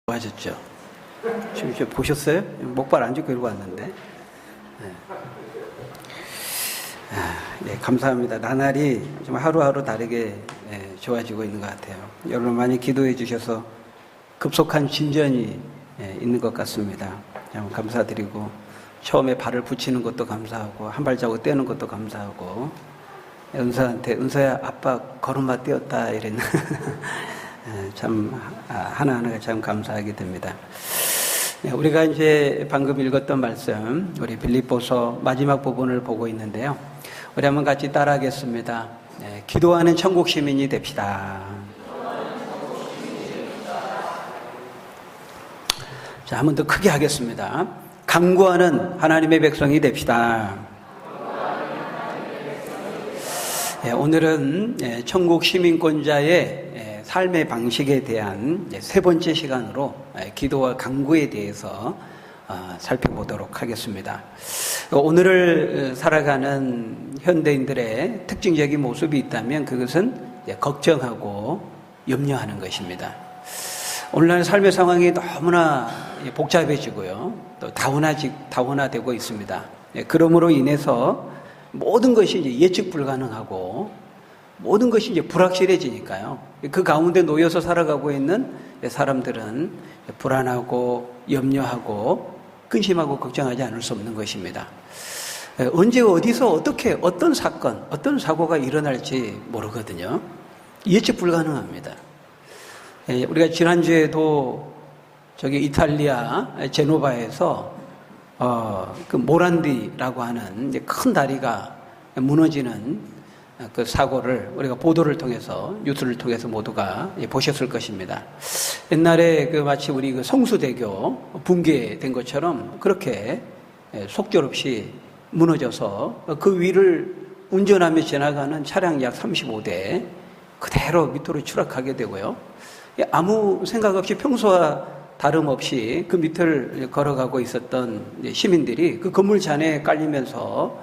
하셨죠? 지금 보셨어요? 목발 안 짚고 이러고 왔는데. 네, 감사합니다. 나날이 좀 하루하루 다르게 좋아지고 있는 것 같아요. 여러분 많이 기도해 주셔서 급속한 진전이 있는 것 같습니다. 참 감사드리고, 처음에 발을 붙이는 것도 감사하고, 한 발자국 떼는 것도 감사하고, 은서한테 은서야 아빠 걸음마 떼었다 이랬나. 참 하나하나가 참 감사하게 됩니다. 우리가 이제 방금 읽었던 말씀, 우리 빌립보서 마지막 부분을 보고 있는데요. 우리 한번 같이 따라하겠습니다. 기도하는 천국 시민이 됩시다. 자, 한번 더 크게 하겠습니다. 간구하는 하나님의 백성이 됩시다. 오늘은 천국 시민권자의 삶의 방식에 대한 세 번째 시간으로 기도와 간구에 대해서 살펴보도록 하겠습니다. 오늘을 살아가는 현대인들의 특징적인 모습이 있다면 그것은 걱정하고 염려하는 것입니다. 오늘날 삶의 상황이 너무나 복잡해지고요, 또 다원화되고 있습니다. 그러므로 인해서 모든 것이 이제 예측 불가능하고 모든 것이 이제 불확실해지니까요. 그 가운데 놓여서 살아가고 있는 사람들은 불안하고 염려하고 근심하고 걱정하지 않을 수 없는 것입니다. 언제 어디서 어떻게 어떤 사건, 어떤 사고가 일어날지 모르거든요. 예측 불가능합니다. 우리가 지난주에도 저기 이탈리아 제노바에서 그 모란디라고 하는 이제 큰 다리가 무너지는 그 사고를 우리가 보도를 통해서, 뉴스를 통해서 모두가 보셨을 것입니다. 옛날에 그 마치 우리 그 성수대교 붕괴된 것처럼 그렇게 속절없이 무너져서 그 위를 운전하며 지나가는 차량 약 35대 그대로 밑으로 추락하게 되고요. 아무 생각 없이 평소와 다름없이 그 밑을 걸어가고 있었던 시민들이 그 건물 잔에 깔리면서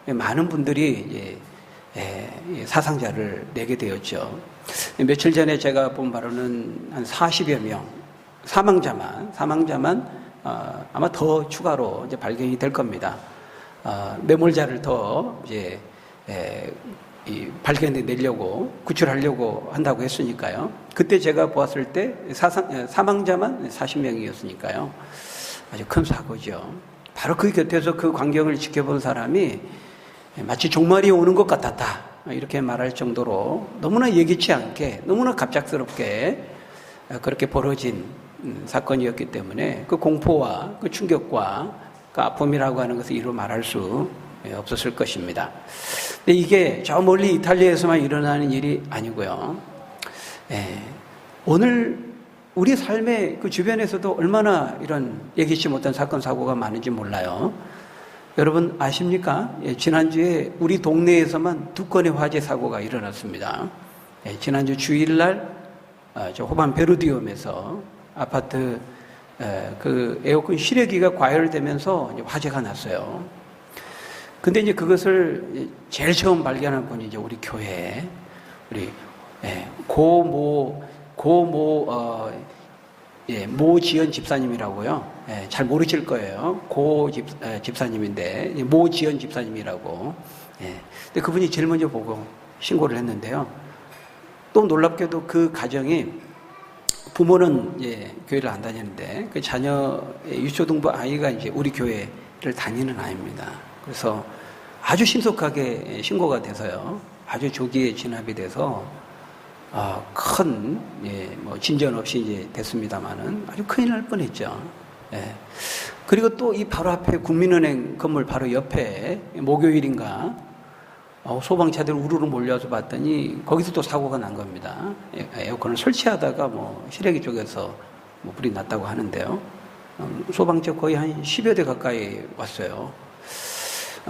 많은 분들이 사상자를 내게 되었죠. 며칠 전에 제가 본 바로는 한 40여 명 사망자만 아마 더 추가로 이제 발견이 될 겁니다. 매몰자를 더 이제 발견해 내려고 구출하려고 한다고 했으니까요. 그때 제가 보았을 때 사망자만 40명이었으니까요. 아주 큰 사고죠. 바로 그 곁에서 그 광경을 지켜본 사람이 마치 종말이 오는 것 같았다, 이렇게 말할 정도로 너무나 예기치 않게, 너무나 갑작스럽게 그렇게 벌어진 사건이었기 때문에 그 공포와 그 충격과 그 아픔이라고 하는 것을 이루 말할 수 없었을 것입니다. 근데 이게 저 멀리 이탈리아에서만 일어나는 일이 아니고요. 오늘 우리 삶의 그 주변에서도 얼마나 이런 예기치 못한 사건, 사고가 많은지 몰라요. 여러분 아십니까? 지난주에 우리 동네에서만 2건의 화재 사고가 일어났습니다. 지난주 주일날 저 호반 베르디움에서 아파트 그 에어컨 실외기가 과열되면서 이제 화재가 났어요. 근데 이제 그것을 제일 처음 발견한 분이 이제 우리 교회, 우리 모지연 집사님이라고요. 잘 모르실 거예요. 집사님인데, 모지연 집사님이라고. 근데 그분이 제일 먼저 보고 신고를 했는데요. 또 놀랍게도 그 가정이, 부모는 교회를 안 다니는데, 그 자녀의 유초등부 아이가 이제 우리 교회를 다니는 아이입니다. 그래서 아주 신속하게 신고가 돼서요. 아주 조기에 진압이 돼서, 큰, 진전 없이 이제 됐습니다만은 아주 큰일 날 뻔했죠. 그리고 또 이 바로 앞에 국민은행 건물 바로 옆에 목요일인가, 소방차들 우르르 몰려서 봤더니 거기서 또 사고가 난 겁니다. 에어컨을 설치하다가 실외기 쪽에서 불이 났다고 하는데요. 소방차 거의 한 10여 대 가까이 왔어요.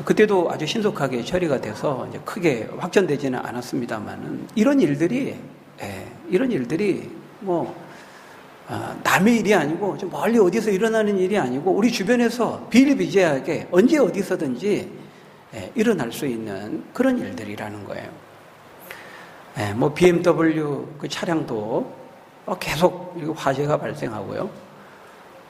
그때도 아주 신속하게 처리가 돼서 이제 크게 확전되지는 않았습니다만은 이런 일들이 남의 일이 아니고 좀 멀리 어디서 일어나는 일이 아니고 우리 주변에서 비일비재하게 언제 어디서든지 일어날 수 있는 그런 일들이라는 거예요. BMW 그 차량도 계속 화재가 발생하고요.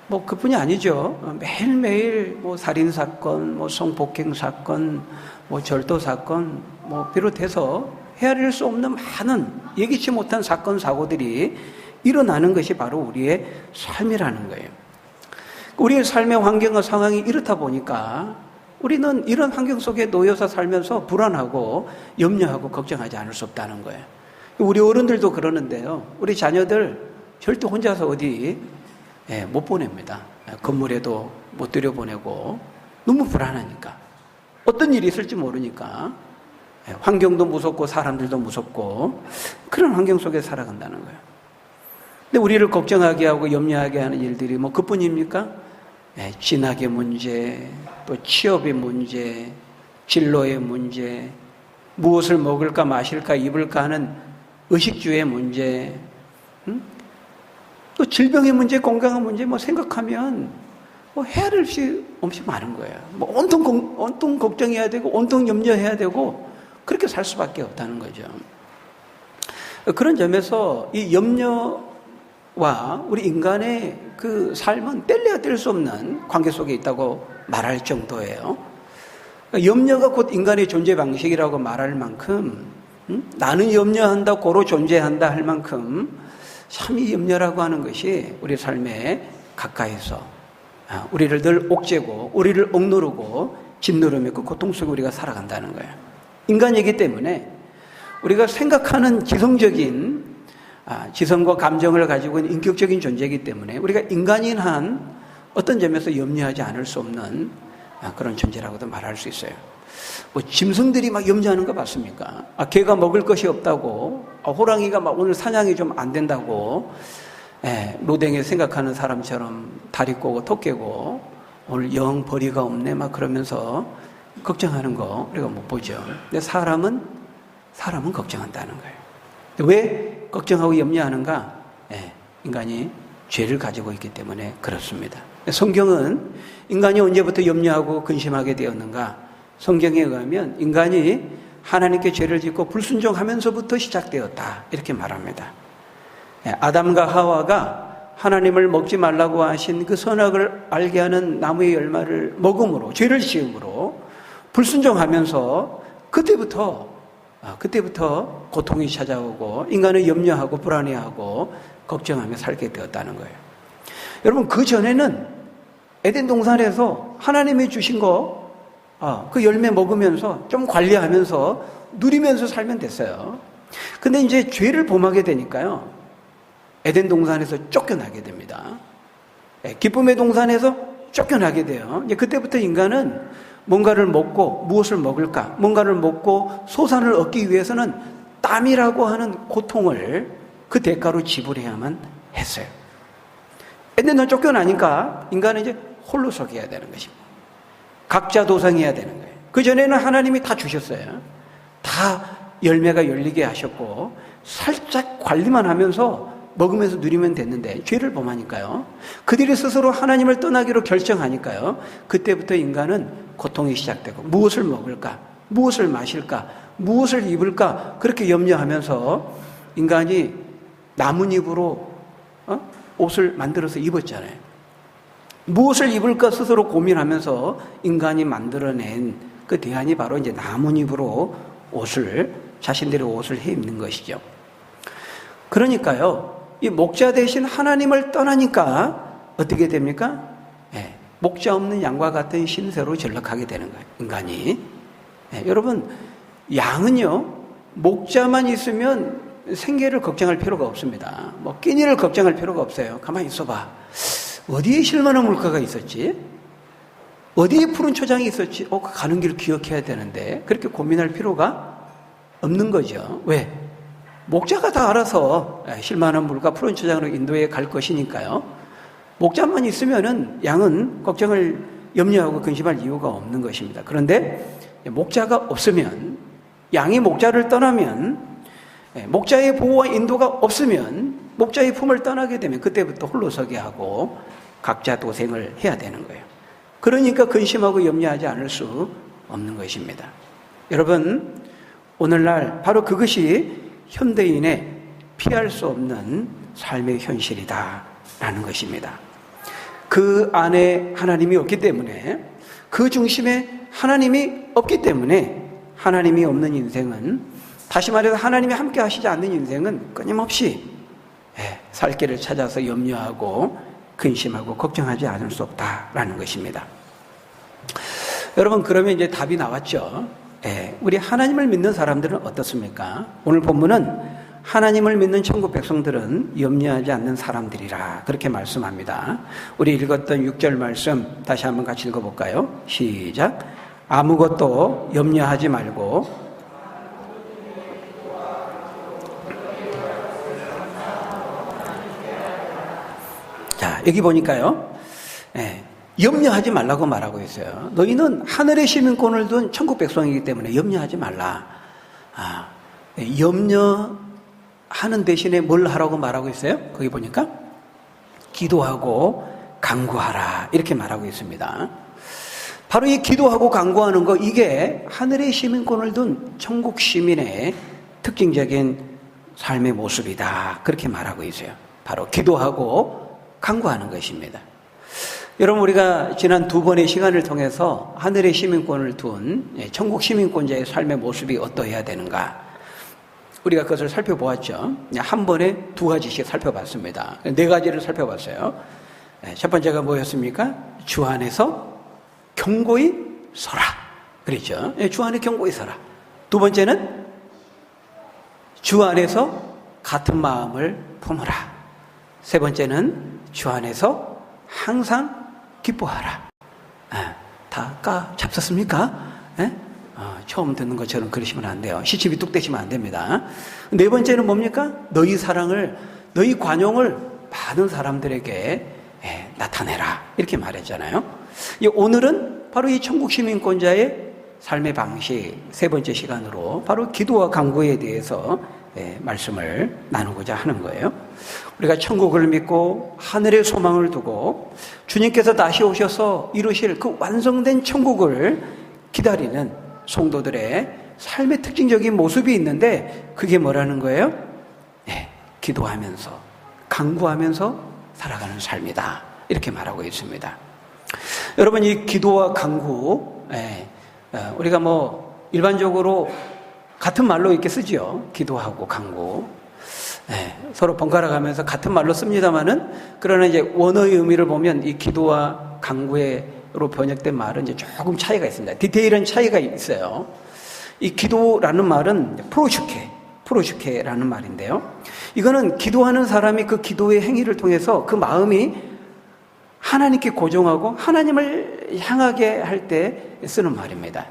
뭐 그뿐이 아니죠. 매일매일 뭐 살인 사건, 뭐 성폭행 사건, 뭐 절도 사건, 뭐 비롯해서 헤아릴 수 없는 많은 예기치 못한 사건 사고들이 일어나는 것이 바로 우리의 삶이라는 거예요. 우리의 삶의 환경과 상황이 이렇다 보니까 우리는 이런 환경 속에 놓여서 살면서 불안하고 염려하고 걱정하지 않을 수 없다는 거예요. 우리 어른들도 그러는데요. 우리 자녀들 절대 혼자서 어디 못 보냅니다. 건물에도 못 들여보내고 너무 불안하니까. 어떤 일이 있을지 모르니까 환경도 무섭고 사람들도 무섭고 그런 환경 속에 살아간다는 거예요. 근데 우리를 걱정하게 하고 염려하게 하는 일들이 뭐 그뿐입니까? 진학의 문제, 또 취업의 문제, 진로의 문제, 무엇을 먹을까 마실까 입을까 하는 의식주의 문제, 또 질병의 문제, 건강의 문제 뭐 생각하면 뭐 헤아릴 수 없이 많은 거예요. 뭐 온통 걱정해야 되고 온통 염려해야 되고 그렇게 살 수밖에 없다는 거죠. 그런 점에서 이 염려와 우리 인간의 그 삶은 뗄래야 뗄 수 없는 관계 속에 있다고 말할 정도예요. 염려가 곧 인간의 존재 방식이라고 말할 만큼 나는 염려한다, 고로 존재한다 할 만큼 참 이 염려라고 하는 것이 우리 삶에 가까이서 우리를 늘 옥죄고 우리를 억누르고 짓누르며 그 고통 속에 우리가 살아간다는 거예요. 인간이기 때문에 우리가 생각하는 지성적인 지성과 감정을 가지고 있는 인격적인 존재이기 때문에 우리가 인간인 한 어떤 점에서 염려하지 않을 수 없는 그런 존재라고도 말할 수 있어요. 뭐 짐승들이 막 염려하는 거 봤습니까? 개가 먹을 것이 없다고, 호랑이가 막 오늘 사냥이 좀 안 된다고, 노댕에 생각하는 사람처럼 다리 꼬고 턱 깨고 오늘 영 벌이가 없네 막 그러면서 걱정하는 거 우리가 못 보죠. 근데 사람은 걱정한다는 거예요. 왜 걱정하고 염려하는가? 인간이 죄를 가지고 있기 때문에 그렇습니다. 성경은 인간이 언제부터 염려하고 근심하게 되었는가? 성경에 의하면 인간이 하나님께 죄를 짓고 불순종하면서부터 시작되었다 이렇게 말합니다. 아담과 하와가 하나님을 먹지 말라고 하신 그 선악을 알게 하는 나무의 열매를 먹음으로 죄를 지음으로 불순종하면서 그때부터 고통이 찾아오고 인간은 염려하고 불안해하고 걱정하며 살게 되었다는 거예요. 여러분 그 전에는 에덴 동산에서 하나님이 주신 거 그 열매 먹으면서 좀 관리하면서 누리면서 살면 됐어요. 근데 이제 죄를 범하게 되니까요. 에덴 동산에서 쫓겨나게 됩니다. 기쁨의 동산에서 쫓겨나게 돼요. 이제 그때부터 인간은 뭔가를 먹고 무엇을 먹을까? 뭔가를 먹고 소산을 얻기 위해서는 땀이라고 하는 고통을 그 대가로 지불해야만 했어요. 에덴은 쫓겨나니까 인간은 이제 홀로 서게 되는 것입니다. 각자 도생해야 되는 거예요. 그전에는 하나님이 다 주셨어요. 다 열매가 열리게 하셨고 살짝 관리만 하면서 먹으면서 누리면 됐는데 죄를 범하니까요. 그들이 스스로 하나님을 떠나기로 결정하니까요. 그때부터 인간은 고통이 시작되고 무엇을 먹을까? 무엇을 마실까? 무엇을 입을까? 그렇게 염려하면서 인간이 나뭇잎으로 옷을 만들어서 입었잖아요. 무엇을 입을까 스스로 고민하면서 인간이 만들어낸 그 대안이 바로 이제 나뭇잎으로 자신들의 옷을 해 입는 것이죠. 그러니까요, 이 목자 대신 하나님을 떠나니까 어떻게 됩니까? 목자 없는 양과 같은 신세로 전락하게 되는 거예요, 인간이. 여러분, 양은요, 목자만 있으면 생계를 걱정할 필요가 없습니다. 뭐, 끼니를 걱정할 필요가 없어요. 가만히 있어봐. 어디에 실만한 물가가 있었지? 어디에 푸른 초장이 있었지? 가는 길 기억해야 되는데 그렇게 고민할 필요가 없는 거죠. 왜? 목자가 다 알아서 실만한 물가 푸른 초장으로 인도에 갈 것이니까요. 목자만 있으면은 양은 걱정을 염려하고 근심할 이유가 없는 것입니다. 그런데 목자가 없으면, 양이 목자를 떠나면, 목자의 보호와 인도가 없으면 목자의 품을 떠나게 되면 그때부터 홀로 서게 하고 각자 도생을 해야 되는 거예요. 그러니까 근심하고 염려하지 않을 수 없는 것입니다. 여러분, 오늘날 바로 그것이 현대인의 피할 수 없는 삶의 현실이다라는 것입니다. 그 안에 하나님이 없기 때문에, 그 중심에 하나님이 없기 때문에, 하나님이 없는 인생은, 다시 말해서 하나님이 함께 하시지 않는 인생은 끊임없이 살 길을 찾아서 염려하고 근심하고 걱정하지 않을 수 없다라는 것입니다. 여러분, 그러면 이제 답이 나왔죠. 우리 하나님을 믿는 사람들은 어떻습니까? 오늘 본문은 하나님을 믿는 천국 백성들은 염려하지 않는 사람들이라 그렇게 말씀합니다. 우리 읽었던 6절 말씀 다시 한번 같이 읽어볼까요? 시작. 아무것도 염려하지 말고 자, 여기 보니까요, 염려하지 말라고 말하고 있어요. 너희는 하늘의 시민권을 둔 천국 백성이기 때문에 염려하지 말라. 염려하는 대신에 뭘 하라고 말하고 있어요? 거기 보니까 기도하고 간구하라 이렇게 말하고 있습니다. 바로 이 기도하고 간구하는 거, 이게 하늘의 시민권을 둔 천국 시민의 특징적인 삶의 모습이다 그렇게 말하고 있어요. 바로 기도하고 간구하는 것입니다. 여러분, 우리가 지난 2번의 시간을 통해서 하늘의 시민권을 둔 천국 시민권자의 삶의 모습이 어떠해야 되는가, 우리가 그것을 살펴보았죠. 한 번에 2가지씩 살펴봤습니다. 4가지를 살펴봤어요. 첫 번째가 뭐였습니까? 주 안에서 견고히 서라 그랬죠. 주 안에 견고히 서라. 2번째는 주 안에서 같은 마음을 품으라. 3번째는 주 안에서 항상 기뻐하라. 다 잡섰습니까? 처음 듣는 것처럼 그러시면 안 돼요. 시침이 뚝 떼시면 안 됩니다. 4번째는 뭡니까? 너희 사랑을, 너희 관용을 받은 사람들에게 나타내라 이렇게 말했잖아요. 오늘은 바로 이 천국 시민권자의 삶의 방식, 3번째 시간으로 바로 기도와 간구에 대해서 말씀을 나누고자 하는 거예요. 우리가 천국을 믿고 하늘의 소망을 두고 주님께서 다시 오셔서 이루실 그 완성된 천국을 기다리는 성도들의 삶의 특징적인 모습이 있는데, 그게 뭐라는 거예요? 기도하면서 간구하면서 살아가는 삶이다 이렇게 말하고 있습니다. 여러분, 이 기도와 간구, 우리가 일반적으로 같은 말로 이렇게 쓰지요. 기도하고 간구. 서로 번갈아 가면서 같은 말로 씁니다만은, 그러나 이제 원어의 의미를 보면 이 기도와 간구로 번역된 말은 이제 조금 차이가 있습니다. 디테일은 차이가 있어요. 이 기도라는 말은 프로슈케라는 말인데요. 이거는 기도하는 사람이 그 기도의 행위를 통해서 그 마음이 하나님께 고정하고 하나님을 향하게 할 때 쓰는 말입니다.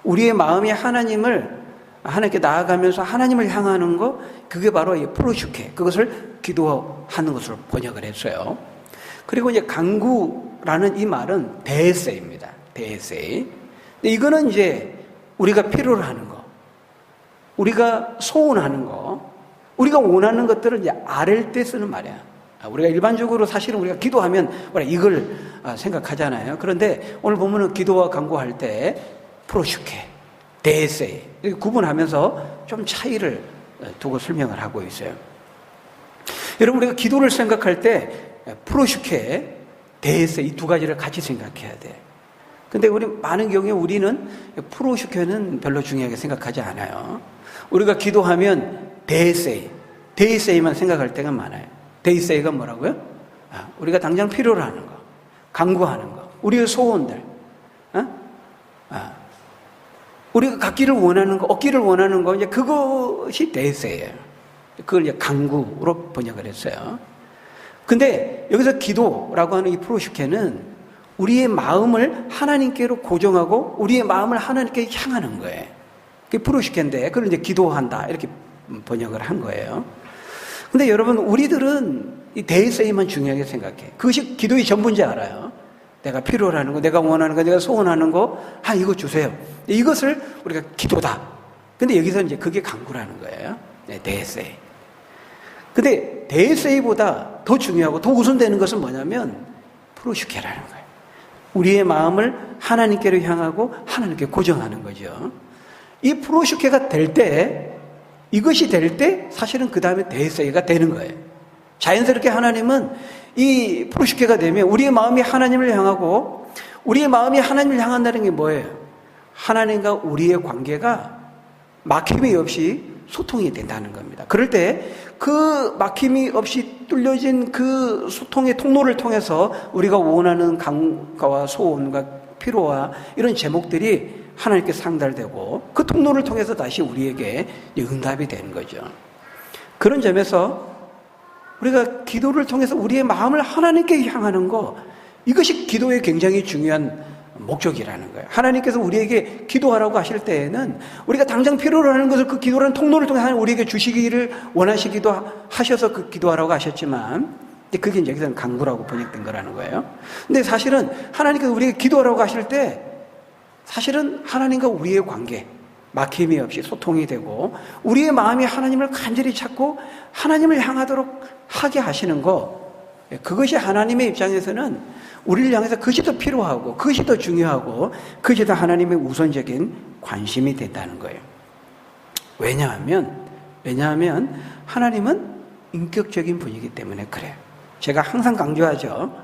우리의 마음이 하나님께 나아가면서 하나님을 향하는 거, 그게 바로 이 프로슈케, 그것을 기도하는 것으로 번역을 했어요. 그리고 이제 간구라는 이 말은 데에세입니다. 데에세. 이거는 이제 우리가 필요로 하는 거, 우리가 소원하는 거, 우리가 원하는 것들을 이제 아랠 때 쓰는 말이야. 우리가 일반적으로 사실은 우리가 기도하면 이걸 생각하잖아요. 그런데 오늘 보면은 기도와 간구할 때 프로슈케, 데에세 이렇게 구분하면서 좀 차이를 두고 설명을 하고 있어요. 여러분, 우리가 기도를 생각할 때 프로슈케, 데에세 이 2가지를 같이 생각해야 돼. 근데 우리 많은 경우에 우리는 프로슈케는 별로 중요하게 생각하지 않아요. 우리가 기도하면 데에세이만 생각할 때가 많아요. 데이세이가 뭐라고요? 우리가 당장 필요로 하는 거, 간구하는 거, 우리의 소원들, 우리가 갖기를 원하는 거, 얻기를 원하는 거, 이제 그것이 데이세이예요. 그걸 이제 간구로 번역을 했어요. 근데 여기서 기도라고 하는 이 프로슈케는 우리의 마음을 하나님께로 고정하고 우리의 마음을 하나님께 향하는 거예요. 그게 프로슈케인데, 그걸 이제 기도한다 이렇게 번역을 한 거예요. 근데 여러분, 우리들은 이 데이세이만 중요하게 생각해. 그것이 기도의 전부인 줄 알아요. 내가 필요로 하는 거, 내가 원하는 거, 내가 소원하는 거, 이거 주세요. 이것을 우리가 기도다. 근데 여기서 이제 그게 간구라는 거예요. 데이세이. 근데 데이세이보다 더 중요하고 더 우선되는 것은 뭐냐면 프로슈케라는 거예요. 우리의 마음을 하나님께로 향하고 하나님께 고정하는 거죠. 이 프로슈케가 될 때, 이것이 될 때 사실은 그 다음에 데이세이가 되는 거예요. 자연스럽게 하나님은 이 프로시케가 되면 우리의 마음이 하나님을 향하고, 우리의 마음이 하나님을 향한다는 게 뭐예요? 하나님과 우리의 관계가 막힘이 없이 소통이 된다는 겁니다. 그럴 때 그 막힘이 없이 뚫려진 그 소통의 통로를 통해서 우리가 원하는 간과와 소원과 필요와 이런 제목들이 하나님께 상달되고 그 통로를 통해서 다시 우리에게 응답이 되는 거죠. 그런 점에서 우리가 기도를 통해서 우리의 마음을 하나님께 향하는 거, 이것이 기도의 굉장히 중요한 목적이라는 거예요. 하나님께서 우리에게 기도하라고 하실 때에는 우리가 당장 필요로 하는 것을 그 기도라는 통로를 통해 하나님 우리에게 주시기를 원하시기도 하셔서 그 기도하라고 하셨지만, 그게 이제 여기서는 강구라고 번역된 거라는 거예요. 근데 사실은 하나님께서 우리에게 기도하라고 하실 때 사실은 하나님과 우리의 관계, 막힘이 없이 소통이 되고 우리의 마음이 하나님을 간절히 찾고 하나님을 향하도록 하게 하시는 거, 그것이 하나님의 입장에서는 우리를 향해서 그것이 더 필요하고 그것이 더 중요하고 그것이 더 하나님의 우선적인 관심이 된다는 거예요. 왜냐하면 하나님은 인격적인 분이기 때문에 그래요. 제가 항상 강조하죠.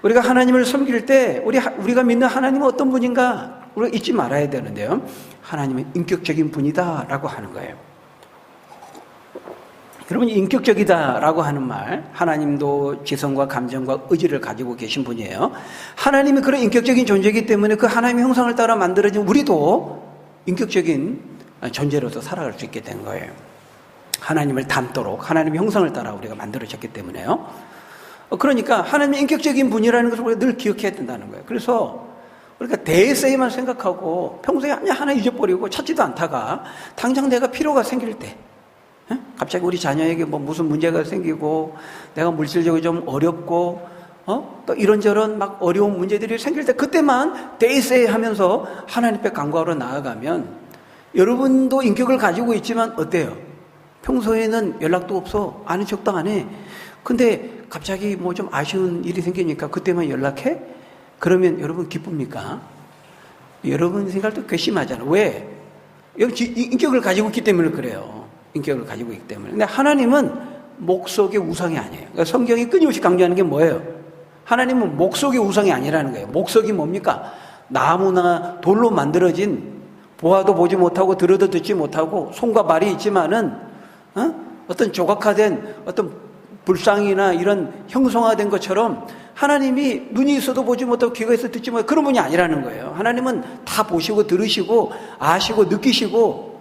우리가 하나님을 섬길 때 우리가 믿는 하나님은 어떤 분인가 우리가 잊지 말아야 되는데요. 하나님은 인격적인 분이다라고 하는 거예요. 여러분이 인격적이다라고 하는 말, 하나님도 지성과 감정과 의지를 가지고 계신 분이에요. 하나님이 그런 인격적인 존재이기 때문에 그 하나님의 형상을 따라 만들어진 우리도 인격적인 존재로서 살아갈 수 있게 된 거예요. 하나님을 닮도록 하나님의 형상을 따라 우리가 만들어졌기 때문에요. 그러니까 하나님의 인격적인 분이라는 것을 우리가 늘 기억해야 된다는 거예요. 그래서 우리가 대세에만 생각하고 평소에 하나 잊어버리고 찾지도 않다가 당장 내가 필요가 생길 때, 갑자기 우리 자녀에게 뭐 무슨 문제가 생기고 내가 물질적으로 좀 어렵고 또 이런저런 막 어려운 문제들이 생길 때 그때만 대세 하면서 하나님 앞에 간구하러 나아가면, 여러분도 인격을 가지고 있지만 어때요? 평소에는 연락도 없어, 아는 척도 안 해. 근데 갑자기 뭐 좀 아쉬운 일이 생기니까 그때만 연락해? 그러면 여러분 기쁩니까? 여러분 생각도 괘씸하잖아요. 왜? 여기 인격을 가지고 있기 때문에 그래요. 인격을 가지고 있기 때문에. 근데 하나님은 목석의 우상이 아니에요. 그러니까 성경이 끊임없이 강조하는 게 뭐예요? 하나님은 목석의 우상이 아니라는 거예요. 목석이 뭡니까? 나무나 돌로 만들어진, 보아도 보지 못하고 들어도 듣지 못하고 손과 발이 있지만은 어떤 조각화된 어떤 불상이나 이런 형성화된 것처럼 하나님이 눈이 있어도 보지 못하고 귀가 있어도 듣지 못하고 그런 분이 아니라는 거예요. 하나님은 다 보시고 들으시고 아시고 느끼시고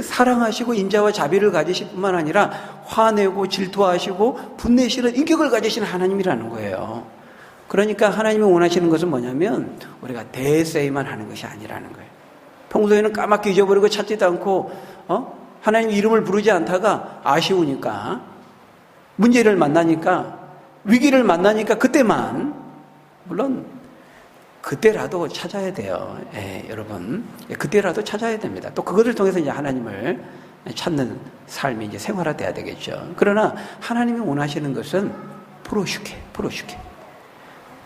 사랑하시고 인자와 자비를 가지실 뿐만 아니라 화내고 질투하시고 분내시는 인격을 가지신 하나님이라는 거예요. 그러니까 하나님이 원하시는 것은 뭐냐면 우리가 대세만 하는 것이 아니라는 거예요. 평소에는 까맣게 잊어버리고 찾지도 않고 하나님 이름을 부르지 않다가 아쉬우니까, 문제를 만나니까, 위기를 만나니까 그때만, 물론 그때라도 찾아야 돼요. 여러분. 그때라도 찾아야 됩니다. 또 그것을 통해서 이제 하나님을 찾는 삶이 이제 생활화돼야 되겠죠. 그러나 하나님이 원하시는 것은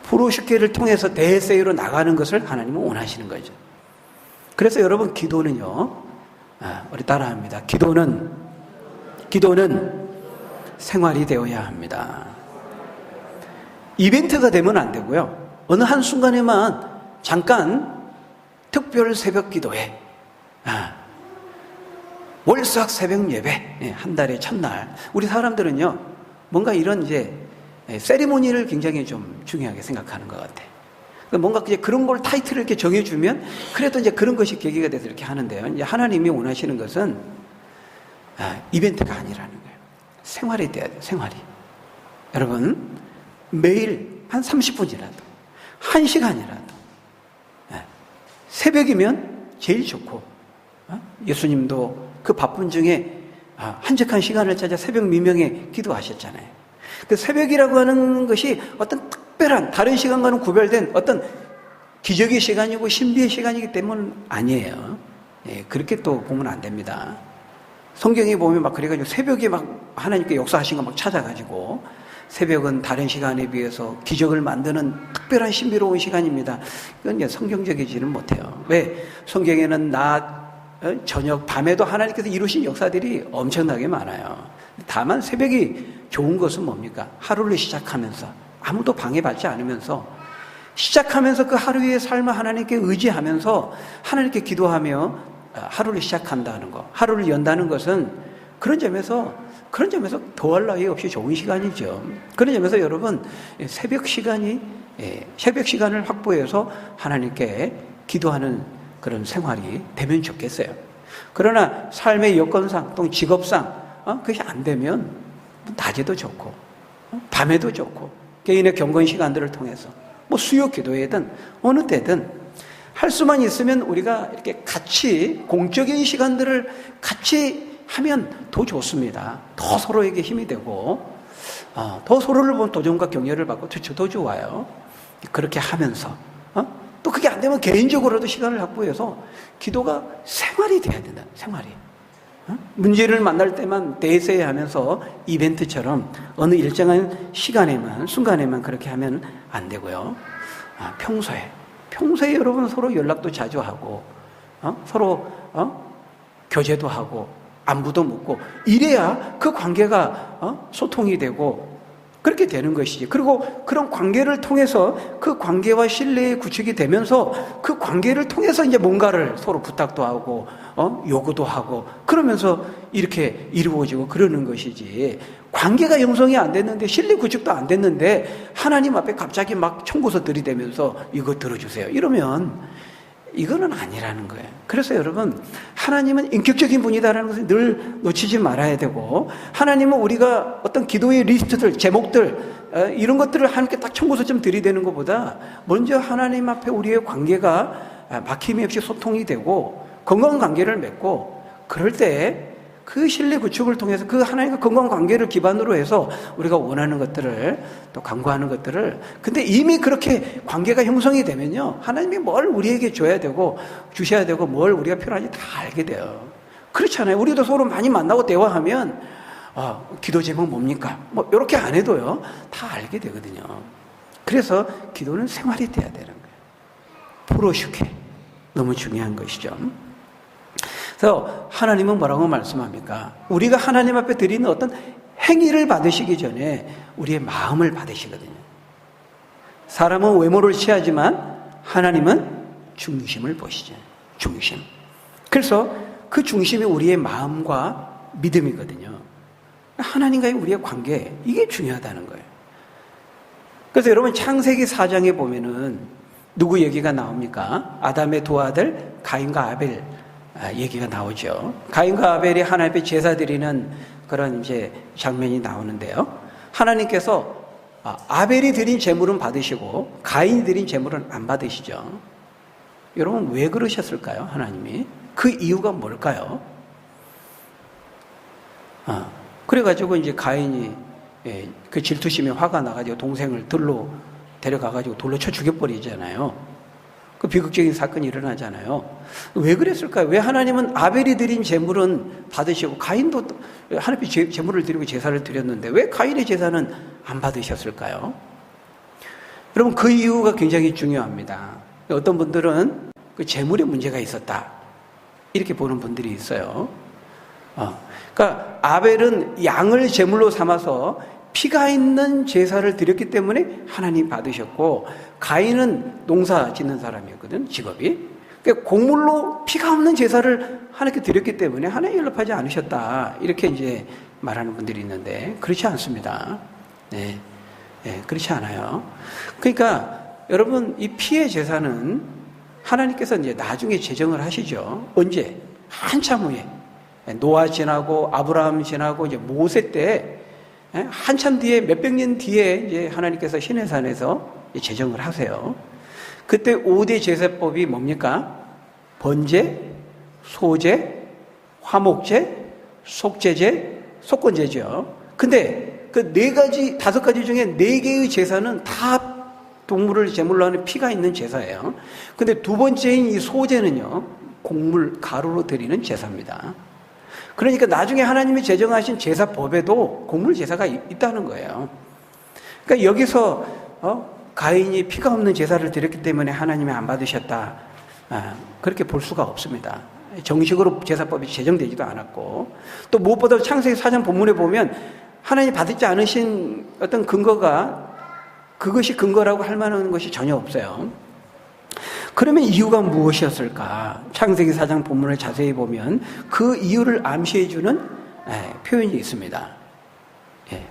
프로슈케를 통해서 대세로 나가는 것을 하나님은 원하시는 거죠. 그래서 여러분, 기도는요, 우리 따라합니다. 기도는 생활이 되어야 합니다. 이벤트가 되면 안 되고요. 어느 한순간에만 잠깐 특별 새벽 기도회, 월삭 새벽 예배, 한 달의 첫날. 우리 사람들은요, 뭔가 이런 이제 세리머니를 굉장히 좀 중요하게 생각하는 것 같아요. 뭔가 이제 그런 걸 타이틀을 이렇게 정해주면 그래도 이제 그런 것이 계기가 돼서 이렇게 하는데요. 이제 하나님이 원하시는 것은 이벤트가 아니라는 거예요. 생활이 돼야 돼요. 생활이. 여러분, 매일 한 30분이라도 1시간이라도 새벽이면 제일 좋고, 예수님도 그 바쁜 중에 한적한 시간을 찾아 새벽 미명에 기도하셨잖아요. 그 새벽이라고 하는 것이 어떤 특별한 다른 시간과는 구별된 어떤 기적의 시간이고 신비의 시간이기 때문 아니에요. 그렇게 또 보면 안 됩니다. 성경에 보면 막 그래가지고 새벽에 막 하나님께 역사하신 거 막 찾아가지고, 새벽은 다른 시간에 비해서 기적을 만드는 특별한 신비로운 시간입니다. 이건 이제 성경적이지는 못해요. 왜? 성경에는 낮, 저녁, 밤에도 하나님께서 이루신 역사들이 엄청나게 많아요. 다만 새벽이 좋은 것은 뭡니까? 하루를 시작하면서 아무도 방해받지 않으면서 시작하면서 그 하루의 삶을 하나님께 의지하면서 하나님께 기도하며 하루를 시작한다는 것, 하루를 연다는 것은 그런 점에서 더할 나위 없이 좋은 시간이죠. 그런 점에서 여러분 새벽 시간을 확보해서 하나님께 기도하는 그런 생활이 되면 좋겠어요. 그러나 삶의 여건상 또는 직업상 그것이 안 되면 낮에도 좋고 밤에도 좋고 개인의 경건 시간들을 통해서 수요 기도회든 어느 때든 할 수만 있으면 우리가 이렇게 같이 공적인 시간들을 같이 하면 더 좋습니다. 더 서로에게 힘이 되고 더 서로를 보면 도전과 격려를 받고 더 좋아요. 그렇게 하면서 또 그게 안 되면 개인적으로도 시간을 확보해서 기도가 생활이 돼야 된다. 생활이. 문제를 만날 때만 대세하면서 이벤트처럼 어느 일정한 시간에만 순간에만 그렇게 하면 안 되고요. 평소에 여러분 서로 연락도 자주 하고 서로 교제도 하고 안부도 묻고 이래야 그 관계가 소통이 되고 그렇게 되는 것이지. 그리고 그런 관계를 통해서 그 관계와 신뢰의 구축이 되면서 그 관계를 통해서 이제 뭔가를 서로 부탁도 하고 요구도 하고 그러면서 이렇게 이루어지고 그러는 것이지. 관계가 형성이 안 됐는데 신뢰 구축도 안 됐는데 하나님 앞에 갑자기 막 청구서 들이대면서 이거 들어주세요 이러면 이거는 아니라는 거예요. 그래서 여러분 하나님은 인격적인 분이다라는 것을 늘 놓치지 말아야 되고 하나님은 우리가 어떤 기도의 리스트들 제목들 이런 것들을 하나님께 딱 청구서 좀 들이대는 것보다 먼저 하나님 앞에 우리의 관계가 막힘이 없이 소통이 되고 건강한 관계를 맺고 그럴 때 그 신뢰 구축을 통해서 그 하나님과 건강한 관계를 기반으로 해서 우리가 원하는 것들을 또 간구하는 것들을 근데 이미 그렇게 관계가 형성이 되면요 하나님이 뭘 우리에게 줘야 되고 주셔야 되고 뭘 우리가 필요한지 다 알게 돼요. 그렇잖아요. 우리도 서로 많이 만나고 대화하면 기도 제목 뭡니까? 이렇게 안 해도요 다 알게 되거든요. 그래서 기도는 생활이 돼야 되는 거예요. 프로슈케 너무 중요한 것이죠. 그래서 하나님은 뭐라고 말씀합니까? 우리가 하나님 앞에 드리는 어떤 행위를 받으시기 전에 우리의 마음을 받으시거든요. 사람은 외모를 취하지만 하나님은 중심을 보시죠. 중심. 그래서 그 중심이 우리의 마음과 믿음이거든요. 하나님과의 우리의 관계 이게 중요하다는 거예요. 그래서 여러분 창세기 4장에 보면은 누구 얘기가 나옵니까? 아담의 두 아들 가인과 아벨 얘기가 나오죠. 가인과 아벨이 하나님 앞에 제사 드리는 그런 이제 장면이 나오는데요. 하나님께서 아벨이 드린 제물은 받으시고 가인이 드린 제물은 안 받으시죠. 여러분 왜 그러셨을까요? 하나님이 그 이유가 뭘까요? 그래가지고 이제 가인이 그 질투심에 화가 나가지고 동생을 들로 데려가가지고 돌로 쳐 죽여버리잖아요. 그 비극적인 사건이 일어나잖아요. 왜 그랬을까요? 왜 하나님은 아벨이 드린 제물은 받으시고 가인도 하나님께 제물을 드리고 제사를 드렸는데 왜 가인의 제사는 안 받으셨을까요? 여러분 그 이유가 굉장히 중요합니다. 어떤 분들은 그 제물에 문제가 있었다 이렇게 보는 분들이 있어요. 그러니까 아벨은 양을 제물로 삼아서 피가 있는 제사를 드렸기 때문에 하나님 받으셨고 가인은 농사 짓는 사람이었거든 직업이. 그러니까 곡물로 피가 없는 제사를 하나님께 드렸기 때문에 하나님 연락하지 않으셨다 이렇게 이제 말하는 분들이 있는데 그렇지 않습니다. 네, 그렇지 않아요. 그러니까 여러분 이 피의 제사는 하나님께서 이제 나중에 제정을 하시죠. 언제? 한참 후에 노아 지나고 아브라함 지나고 이제 모세 때 한참 뒤에 몇백 년 뒤에 이제 하나님께서 시내산에서 제정을 하세요. 그때 5대 제사법이 뭡니까? 번제, 소제, 화목제, 속제제, 속건제죠. 근데 그 5가지 중에 4개의 제사는 다 동물을 제물로 하는 피가 있는 제사예요. 근데 두 번째인 이 소제는요, 곡물, 가루로 드리는 제사입니다. 그러니까 나중에 하나님이 제정하신 제사법에도 곡물 제사가 있다는 거예요. 그러니까 여기서 가인이 피가 없는 제사를 드렸기 때문에 하나님이 안 받으셨다. 그렇게 볼 수가 없습니다. 정식으로 제사법이 제정되지도 않았고, 또 무엇보다 창세기 4장 본문에 보면 하나님이 받지 않으신 어떤 근거가 그것이 근거라고 할 만한 것이 전혀 없어요. 그러면 이유가 무엇이었을까? 창세기 4장 본문을 자세히 보면 그 이유를 암시해주는 표현이 있습니다.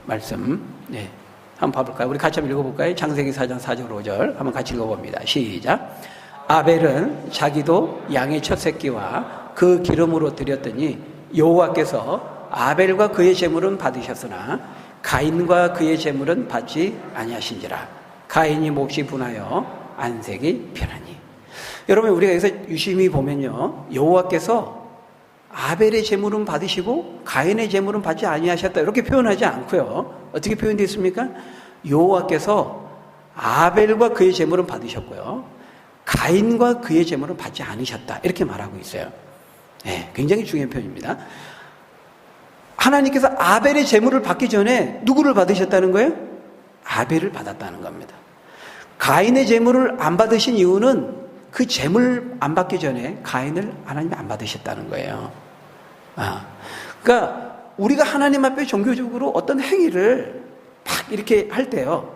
말씀. 한번 봐볼까요? 우리 같이 한번 읽어볼까요? 창세기 4장 4절 5절 한번 같이 읽어봅니다. 시작. 아벨은 자기도 양의 첫 새끼와 그 기름으로 드렸더니 여호와께서 아벨과 그의 제물은 받으셨으나 가인과 그의 제물은 받지 아니하신지라. 가인이 몫이 분하여 안색이 변하니. 여러분, 우리가 여기서 유심히 보면요, 여호와께서 아벨의 제물은 받으시고 가인의 제물은 받지 아니하셨다 이렇게 표현하지 않고요. 어떻게 표현되어 있습니까? 여호와께서 아벨과 그의 제물은 받으셨고요, 가인과 그의 제물은 받지 않으셨다 이렇게 말하고 있어요. 굉장히 중요한 표현입니다. 하나님께서 아벨의 제물을 받기 전에 누구를 받으셨다는 거예요? 아벨을 받았다는 겁니다. 가인의 제물을 안 받으신 이유는 그 제물 안 받기 전에 가인을 하나님이 안 받으셨다는 거예요. 그러니까 우리가 하나님 앞에 종교적으로 어떤 행위를 막 이렇게 할 때요,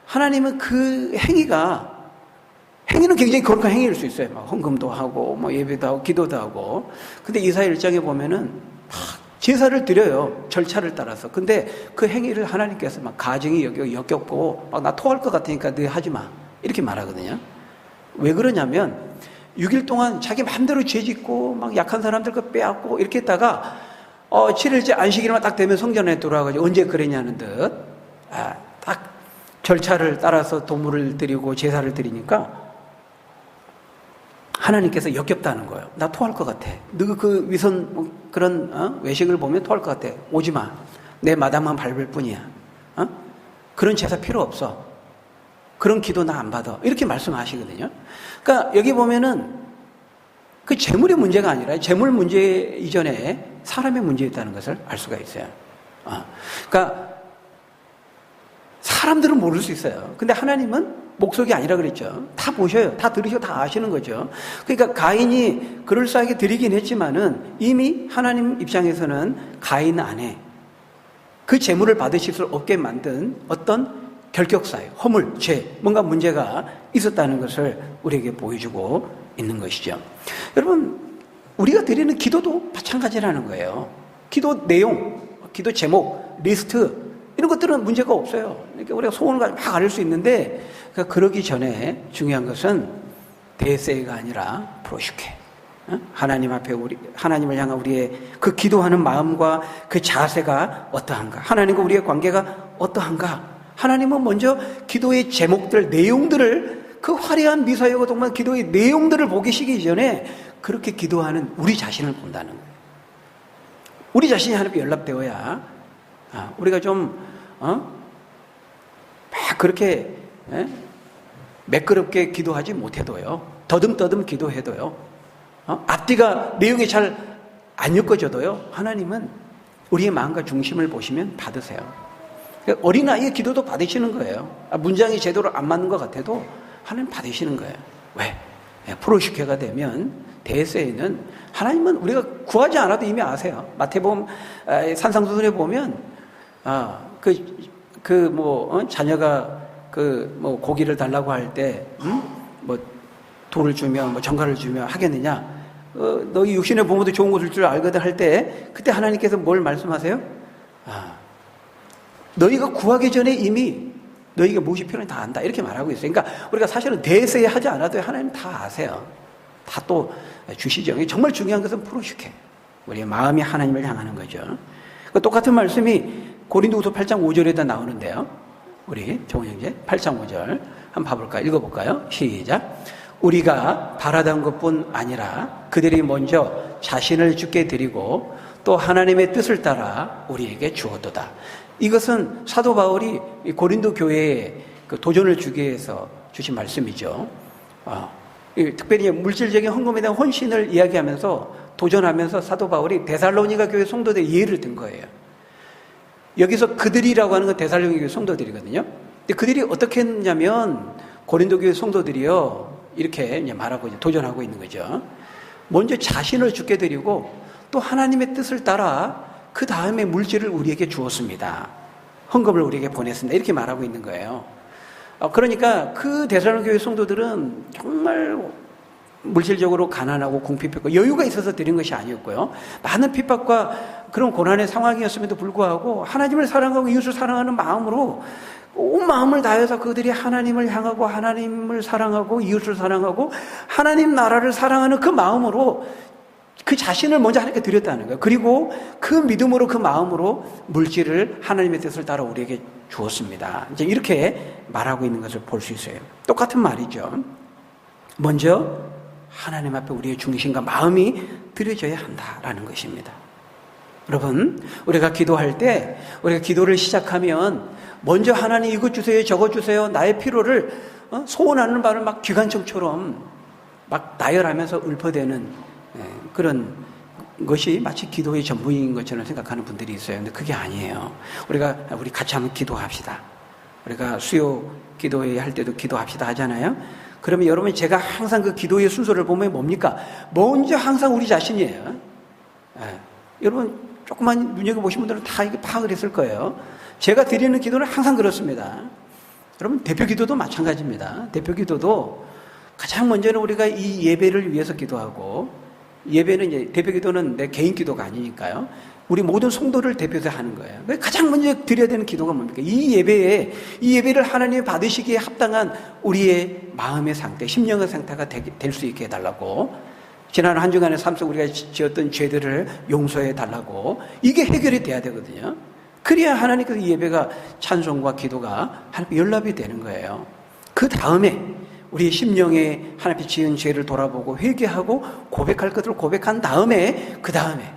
하나님은 그 행위는 굉장히 거룩한 행위일 수 있어요. 막 헌금도 하고, 뭐 예배도 하고, 기도도 하고. 근데 이사야 1장에 보면은 막 제사를 드려요. 절차를 따라서. 근데 그 행위를 하나님께서 막 가증히 역겹고, 막 나 토할 것 같으니까 너 하지 마. 이렇게 말하거든요. 왜 그러냐면 6일 동안 자기 마음대로 죄 짓고 막 약한 사람들 거 빼앗고 이렇게 했다가 7일째 안식일만 딱 되면 성전에 돌아가지고 언제 그랬냐는 듯 딱 절차를 따라서 도물을 드리고 제사를 드리니까 하나님께서 역겹다는 거예요. 나 토할 것 같아. 너 그 위선 그런 외식을 보면 토할 것 같아. 오지 마. 내 마당만 밟을 뿐이야. 그런 제사 필요 없어. 그런 기도 나 안 받아. 이렇게 말씀하시거든요. 그러니까 여기 보면은 그 재물의 문제가 아니라 재물 문제 이전에 사람의 문제였다는 것을 알 수가 있어요. 그러니까 사람들은 모를 수 있어요. 근데 하나님은 목속이 아니라 그랬죠. 다 보셔요. 다 들으시고 다 아시는 거죠. 그러니까 가인이 그럴싸하게 드리긴 했지만은 이미 하나님 입장에서는 가인 안에 그 재물을 받으실 수 없게 만든 어떤 결격사유, 허물, 죄, 뭔가 문제가 있었다는 것을 우리에게 보여주고 있는 것이죠. 여러분, 우리가 드리는 기도도 마찬가지라는 거예요. 기도 내용, 기도 제목, 리스트 이런 것들은 문제가 없어요. 그러니까 우리가 소원을 막 알릴 수 있는데, 그러니까 그러기 전에 중요한 것은 대세가 아니라 프로슈케. 하나님 앞에 하나님을 향한 우리의 그 기도하는 마음과 그 자세가 어떠한가? 하나님과 우리의 관계가 어떠한가? 하나님은 먼저 기도의 제목들, 내용들을 그 화려한 미사여가 동안 기도의 내용들을 보기 시기 전에 그렇게 기도하는 우리 자신을 본다는 거예요. 우리 자신이 하나님께 연락되어야 우리가 좀 막 그렇게 매끄럽게 기도하지 못해도요, 더듬더듬 기도해도요, 앞뒤가 내용이 잘 안 엮어져도요, 하나님은 우리의 마음과 중심을 보시면 받으세요. 어린아이의 기도도 받으시는 거예요. 문장이 제대로 안 맞는 것 같아도 하나님 받으시는 거예요. 왜? 프로슈케가 되면 대세에는 하나님은 우리가 구하지 않아도 이미 아세요. 마태복음 산상수훈에 보면 자녀가 고기를 달라고 할 때 돌을 주며 정갈을 주며 하겠느냐? 너희 육신의 부모도 좋은 것을 줄 알거든 할 때 그때 하나님께서 뭘 말씀하세요? 너희가 구하기 전에 이미 너희가 무엇이 필요한지 다 안다 이렇게 말하고 있어요. 그러니까 우리가 사실은 대세에 하지 않아도 하나님 다 아세요. 다 또 주시죠. 정말 중요한 것은 프로슈케, 우리의 마음이 하나님을 향하는 거죠. 똑같은 말씀이 고린도후서 8장 5절에다 나오는데요. 우리 정훈 형제 8장 5절 한번 봐볼까요? 읽어볼까요? 시작. 우리가 바라던 것뿐 아니라 그들이 먼저 자신을 주께 드리고 또 하나님의 뜻을 따라 우리에게 주었도다. 이것은 사도 바울이 고린도 교회에 그 도전을 주기 위해서 주신 말씀이죠. 특별히 물질적인 헌금에 대한 헌신을 이야기하면서 도전하면서 사도 바울이 데살로니가 교회 성도들의 예를 든 거예요. 여기서 그들이라고 하는 건 데살로니가 교회 성도들이거든요. 근데 그들이 어떻게 했냐면 고린도 교회 성도들이요, 이렇게 말하고 도전하고 있는 거죠. 먼저 자신을 죽게 드리고 또 하나님의 뜻을 따라 그 다음에 물질을 우리에게 주었습니다. 헌금을 우리에게 보냈습니다. 이렇게 말하고 있는 거예요. 그러니까 그 데살로니가 교회 성도들은 정말 물질적으로 가난하고 궁핍했고 여유가 있어서 드린 것이 아니었고요. 많은 핍박과 그런 고난의 상황이었음에도 불구하고 하나님을 사랑하고 이웃을 사랑하는 마음으로 온 마음을 다해서 그들이 하나님을 향하고 하나님을 사랑하고 이웃을 사랑하고 하나님 나라를 사랑하는 그 마음으로 그 자신을 먼저 하나님께 드렸다는 거예요. 그리고 그 믿음으로 그 마음으로 물질을 하나님의 뜻을 따라 우리에게 주었습니다. 이제 이렇게 말하고 있는 것을 볼 수 있어요. 똑같은 말이죠. 먼저 하나님 앞에 우리의 중심과 마음이 드려져야 한다라는 것입니다. 여러분, 우리가 기도할 때 우리가 기도를 시작하면 먼저 하나님 이것 주세요, 저것 주세요, 나의 필요를 소원하는 바를 막 기관총처럼 막 나열하면서 읊어대는 그런 것이 마치 기도의 전부인 것처럼 생각하는 분들이 있어요. 근데 그게 아니에요. 우리 같이 한번 기도합시다. 우리가 수요 기도회 할 때도 기도합시다 하잖아요. 그러면 여러분 제가 항상 그 기도의 순서를 보면 뭡니까? 먼저 항상 우리 자신이에요. 여러분 조금만 눈여겨보신 분들은 다 이게 파악을 했을 거예요. 제가 드리는 기도는 항상 그렇습니다. 여러분 대표 기도도 마찬가지입니다. 대표 기도도 가장 먼저는 우리가 이 예배를 위해서 기도하고, 예배는 이제 대표 기도는 내 개인 기도가 아니니까요. 우리 모든 성도를 대표해서 하는 거예요. 가장 먼저 드려야 되는 기도가 뭡니까? 이 예배를 하나님이 받으시기에 합당한 우리의 마음의 상태, 심령의 상태가 될 수 있게 해달라고, 지난 한 주간의 삶 속 우리가 지었던 죄들을 용서해 달라고, 이게 해결이 돼야 되거든요. 그래야 하나님께서 이 예배가 찬송과 기도가 하나님께 연락이 되는 거예요. 그 다음에 우리의 심령에 하나님께 지은 죄를 돌아보고 회개하고 고백할 것들을 고백한 다음에, 그 다음에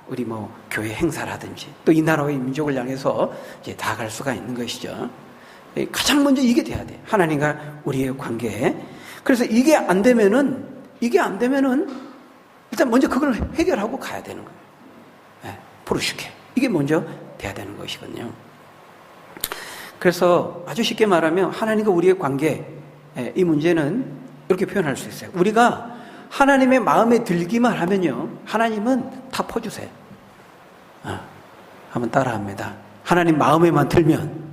우리 교회 행사라든지 또 이 나라와 이 민족을 향해서 이제 나아갈 수가 있는 것이죠. 가장 먼저 이게 돼야 돼. 하나님과 우리의 관계. 그래서 이게 안 되면은 일단 먼저 그걸 해결하고 가야 되는 거예요. 포르쉐케. 이게 먼저 돼야 되는 것이거든요. 그래서 아주 쉽게 말하면 하나님과 우리의 관계, 이 문제는 이렇게 표현할 수 있어요. 우리가 하나님의 마음에 들기만 하면요, 하나님은 다 퍼주세요. 한번 따라합니다. 하나님 마음에만 들면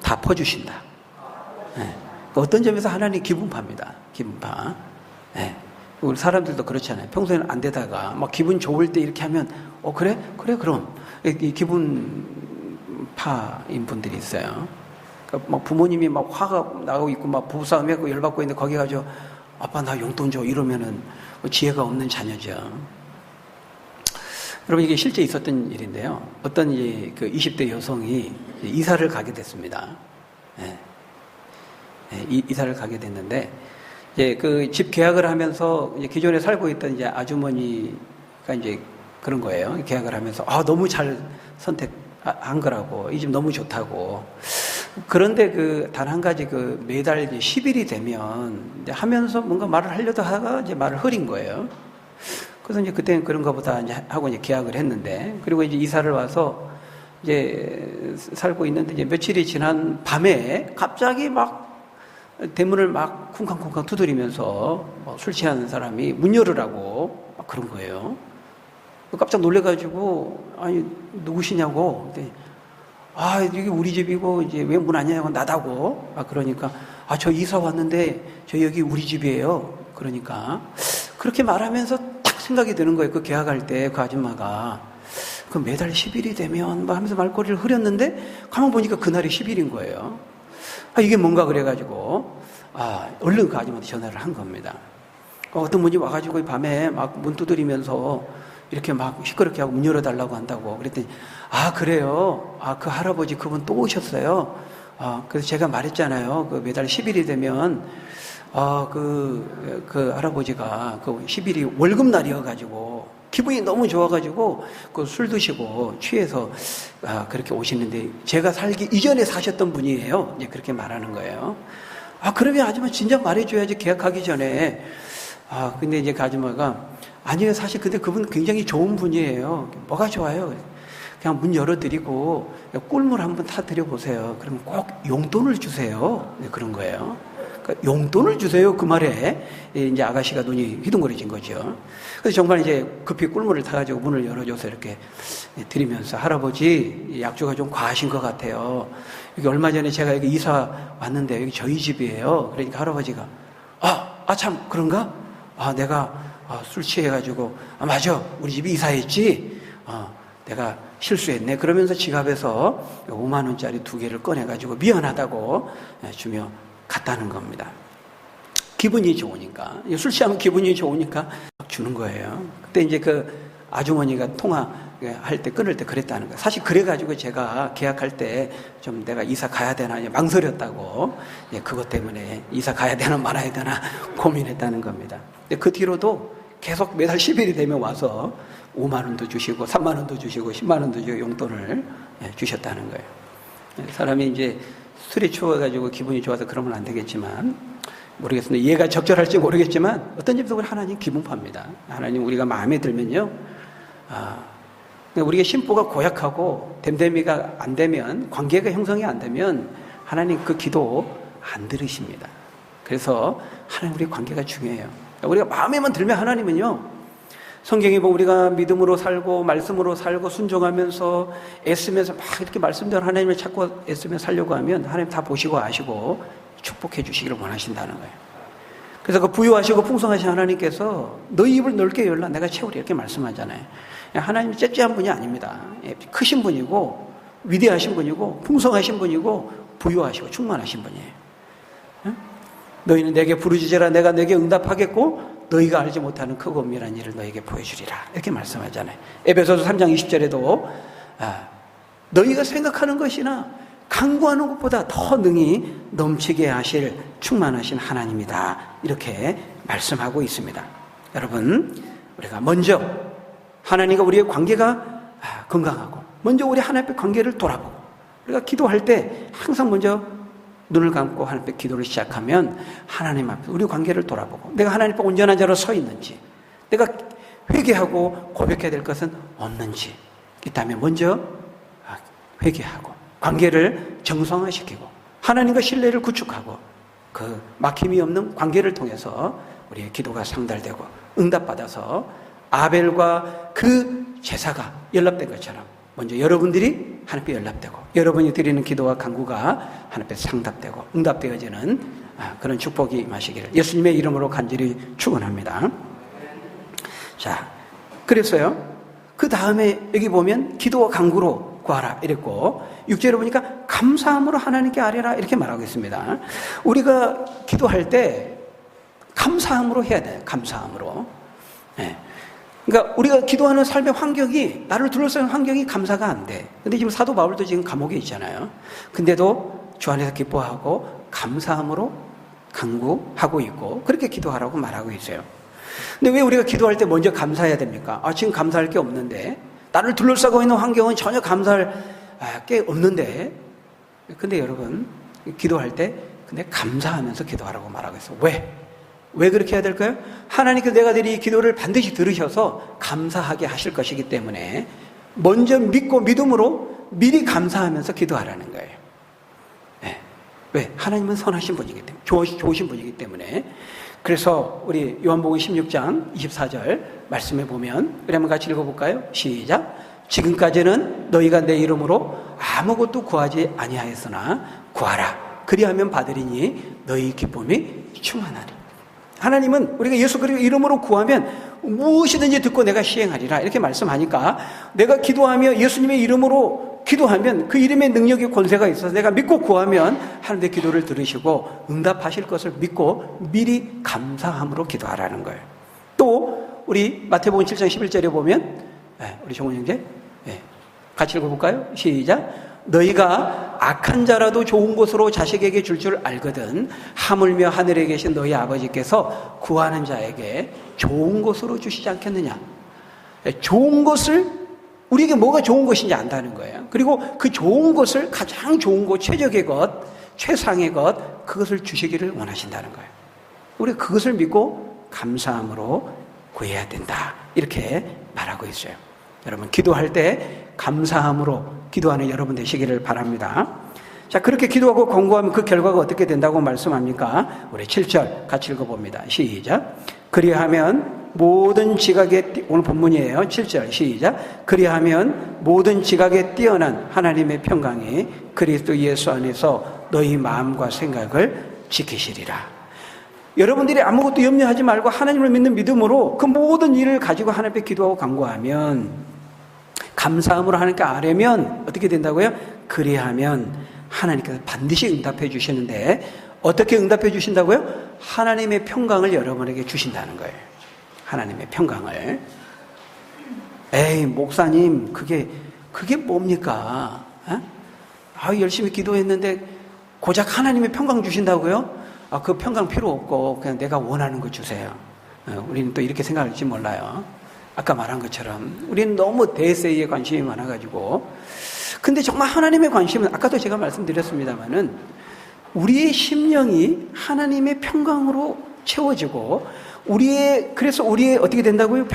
다 퍼주신다. 어떤 점에서 하나님 기분파입니다. 기분파. 우리 사람들도 그렇잖아요. 평소에는 안 되다가 막 기분 좋을 때 이렇게 하면 그래 그럼 이 기분파인 분들이 있어요. 그러니까 막 부모님이 막 화가 나고 있고 막 부부싸움하고 열받고 있는데 거기 가서 아빠 나 용돈 줘 이러면은 지혜가 없는 자녀죠. 여러분 이게 실제 있었던 일인데요. 어떤 그 20대 여성이 이사를 가게 됐습니다. 이사를 가게 됐는데 그 집 계약을 하면서 기존에 살고 있던 아주머니가 그런 거예요. 계약을 하면서 너무 잘 선택한 거라고, 이 집 너무 좋다고. 그런데 단 한 가지 매달 10일이 되면 하면서 뭔가 말을 하려다 하다가 말을 흐린 거예요. 그래서 그때는 그런가 보다 하고 계약을 했는데, 그리고 이사를 와서 살고 있는데 며칠이 지난 밤에 갑자기 막 대문을 막 쿵쾅쿵쾅 두드리면서 술 취하는 사람이 문 열으라고 막 그런 거예요. 깜짝 놀래가지고 아니 누구시냐고. 이게 우리 집이고 왜 문 안 여냐고 나다고. 그러니까 저 이사 왔는데 저 여기 우리 집이에요. 그러니까 그렇게 말하면서 딱 생각이 드는 거예요. 그 계약할 때 그 아줌마가 매달 10일이 되면 하면서 말꼬리를 흐렸는데 가만 보니까 그날이 10일인 거예요. 이게 뭔가 그래가지고 얼른 그 아줌마한테 전화를 한 겁니다. 어떤 분이 와가지고 밤에 막 문 두드리면서 이렇게 막 시끄럽게 하고 문 열어달라고 한다고. 그랬더니 그래요? 그 할아버지 그분 또 오셨어요? 그래서 제가 말했잖아요. 매달 10일이 되면 그 할아버지가 10일이 월급날이어가지고 기분이 너무 좋아가지고 술 드시고 취해서 그렇게 오시는데 제가 살기 이전에 사셨던 분이에요. 그렇게 말하는 거예요. 그러면 아줌마 진작 말해줘야지, 계약하기 전에. 근데 그 아줌마가 아니에요, 사실 근데 그분 굉장히 좋은 분이에요. 뭐가 좋아요? 그냥 문 열어드리고 꿀물 한번 타드려 보세요. 그러면 꼭 용돈을 주세요. 그런 거예요. 그러니까 용돈을 주세요. 그 말에 이제 아가씨가 눈이 휘둥그레진 거죠. 그래서 정말 이제 급히 꿀물을 타가지고 문을 열어줘서 이렇게 드리면서 할아버지 약주가 좀 과하신 것 같아요. 여기 얼마 전에 제가 여기 이사 왔는데 여기 저희 집이에요. 그러니까 할아버지가 참 그런가? 내가 술 취해가지고 맞아 우리 집이 이사했지. 내가 실수했네. 그러면서 지갑에서 5만 원짜리 2개를 꺼내가지고 미안하다고 주며 갔다는 겁니다. 기분이 좋으니까 술 취하면 기분이 좋으니까 주는 거예요. 그때 이제 그 아주머니가 통화할 때 끊을 때 그랬다는 거예요. 사실 그래가지고 제가 계약할 때 좀 내가 이사 가야 되나 망설였다고 그것 때문에 이사 가야 되나 말아야 되나 고민했다는 겁니다. 근데 그 뒤로도 계속 매달 10일이 되면 와서 5만 원도 주시고 3만 원도 주시고 10만 원도 주고 용돈을 주셨다는 거예요. 사람이 이제 술에 취해가지고 기분이 좋아서 그러면 안 되겠지만 모르겠습니다. 이해가 적절할지 모르겠지만 어떤 점에서 우리 하나님 기분 팝니다. 하나님 우리가 마음에 들면요. 우리가 심보가 고약하고 됨됨이가 안 되면 관계가 형성이 안 되면 하나님 그 기도 안 들으십니다. 그래서 하나님 우리 관계가 중요해요. 우리가 마음에만 들면 하나님은요. 성경에 보면 우리가 믿음으로 살고 말씀으로 살고 순종하면서 애쓰면서 막 이렇게 말씀대로 하나님을 찾고 애쓰며 살려고 하면 하나님 다 보시고 아시고 축복해 주시기를 원하신다는 거예요. 그래서 그 부유하시고 풍성하신 하나님께서 너희 입을 넓게 열라 내가 채우리 이렇게 말씀하잖아요. 하나님이 째째한 분이 아닙니다. 크신 분이고 위대하신 분이고 풍성하신 분이고 부유하시고 충만하신 분이에요. 너희는 내게 부르짖으라 내가 내게 응답하겠고 너희가 알지 못하는 크고 은밀한 일을 너희에게 보여주리라 이렇게 말씀하잖아요. 에베소서 3장 20절에도 너희가 생각하는 것이나 간구하는 것보다 더 능히 넘치게 하실 충만하신 하나님이다 이렇게 말씀하고 있습니다. 여러분 우리가 먼저 하나님과 우리의 관계가 건강하고 먼저 우리 하나님 앞에 관계를 돌아보고 우리가 기도할 때 항상 먼저 눈을 감고 하나님 앞에 기도를 시작하면 하나님 앞에 우리 관계를 돌아보고 내가 하나님 앞에 온전한 자로 서 있는지 내가 회개하고 고백해야 될 것은 없는지 있다면 먼저 회개하고 관계를 정상화시키고 하나님과 신뢰를 구축하고 그 막힘이 없는 관계를 통해서 우리의 기도가 상달되고 응답받아서 아벨과 그 제사가 연락된 것처럼 먼저 여러분들이 하나님께 연락되고 여러분이 드리는 기도와 간구가 하나님께 상답되고 응답되어지는 그런 축복이 임하시기를 예수님의 이름으로 간절히 축원합니다. 자, 그래서요. 그 다음에 여기 보면 기도와 간구로 구하라 이랬고 6절에 보니까 감사함으로 하나님께 아뢰라 이렇게 말하고 있습니다. 우리가 기도할 때 감사함으로 해야 돼요. 감사함으로. 네. 그러니까 우리가 기도하는 삶의 환경이 나를 둘러싸는 환경이 감사가 안 돼. 근데 지금 사도 바울도 지금 감옥에 있잖아요. 근데도 주 안에서 기뻐하고 감사함으로 간구하고 있고 그렇게 기도하라고 말하고 있어요. 근데 왜 우리가 기도할 때 먼저 감사해야 됩니까? 지금 감사할 게 없는데 나를 둘러싸고 있는 환경은 전혀 감사할 게 없는데 근데 여러분 기도할 때 근데 감사하면서 기도하라고 말하고 있어요. 왜 그렇게 해야 될까요? 하나님께서 내가 드린 이 기도를 반드시 들으셔서 감사하게 하실 것이기 때문에 먼저 믿고 믿음으로 미리 감사하면서 기도하라는 거예요. 네. 왜? 하나님은 선하신 분이기 때문에 좋으신 분이기 때문에 그래서 우리 요한복음 16장 24절 말씀에 보면 우리 한번 같이 읽어볼까요? 시작. 지금까지는 너희가 내 이름으로 아무것도 구하지 아니하였으나 구하라. 그리하면 받으리니 너희 기쁨이 충만하리. 하나님은 우리가 예수 그리스도 이름으로 구하면 무엇이든지 듣고 내가 시행하리라 이렇게 말씀하니까 내가 기도하며 예수님의 이름으로 기도하면 그 이름의 능력의 권세가 있어서 내가 믿고 구하면 하나님 내 기도를 들으시고 응답하실 것을 믿고 미리 감사함으로 기도하라는 거예요. 또 우리 마태복음 7장 11절에 보면 우리 정원 형제 같이 읽어볼까요? 시작. 너희가 악한 자라도 좋은 곳으로 자식에게 줄 알거든 하물며 하늘에 계신 너희 아버지께서 구하는 자에게 좋은 곳으로 주시지 않겠느냐. 좋은 것을 우리에게 뭐가 좋은 것인지 안다는 거예요. 그리고 그 좋은 것을 가장 좋은 것, 최적의 것, 최상의 것 그것을 주시기를 원하신다는 거예요. 우리가 그것을 믿고 감사함으로 구해야 된다 이렇게 말하고 있어요. 여러분 기도할 때 감사함으로 기도하는 여러분 되시기를 바랍니다. 자, 그렇게 기도하고 권고하면 그 결과가 어떻게 된다고 말씀합니까? 우리 7절 같이 읽어봅니다. 시작. 그리하면 모든 지각에, 오늘 본문이에요. 7절 시작. 그리하면 모든 지각에 뛰어난 하나님의 평강이 그리스도 예수 안에서 너희 마음과 생각을 지키시리라. 여러분들이 아무것도 염려하지 말고 하나님을 믿는 믿음으로 그 모든 일을 가지고 하나님께 기도하고 간구하면, 감사함으로 하나님께 아뢰면 어떻게 된다고요? 그리하면 하나님께서 반드시 응답해 주시는데, 어떻게 응답해 주신다고요? 하나님의 평강을 여러분에게 주신다는 거예요. 하나님의 평강을. 에이, 목사님, 그게 뭡니까? 열심히 기도했는데 고작 하나님의 평강 주신다고요? 그 평강 필요 없고 그냥 내가 원하는 거 주세요. 우리는 또 이렇게 생각할지 몰라요. 아까 말한 것처럼 우리는 너무 대세에 관심이 많아가지고. 근데 정말 하나님의 관심은, 아까도 제가 말씀드렸습니다마는, 우리의 심령이 하나님의 평강으로 채워지고, 그래서 우리의 어떻게 된다고요?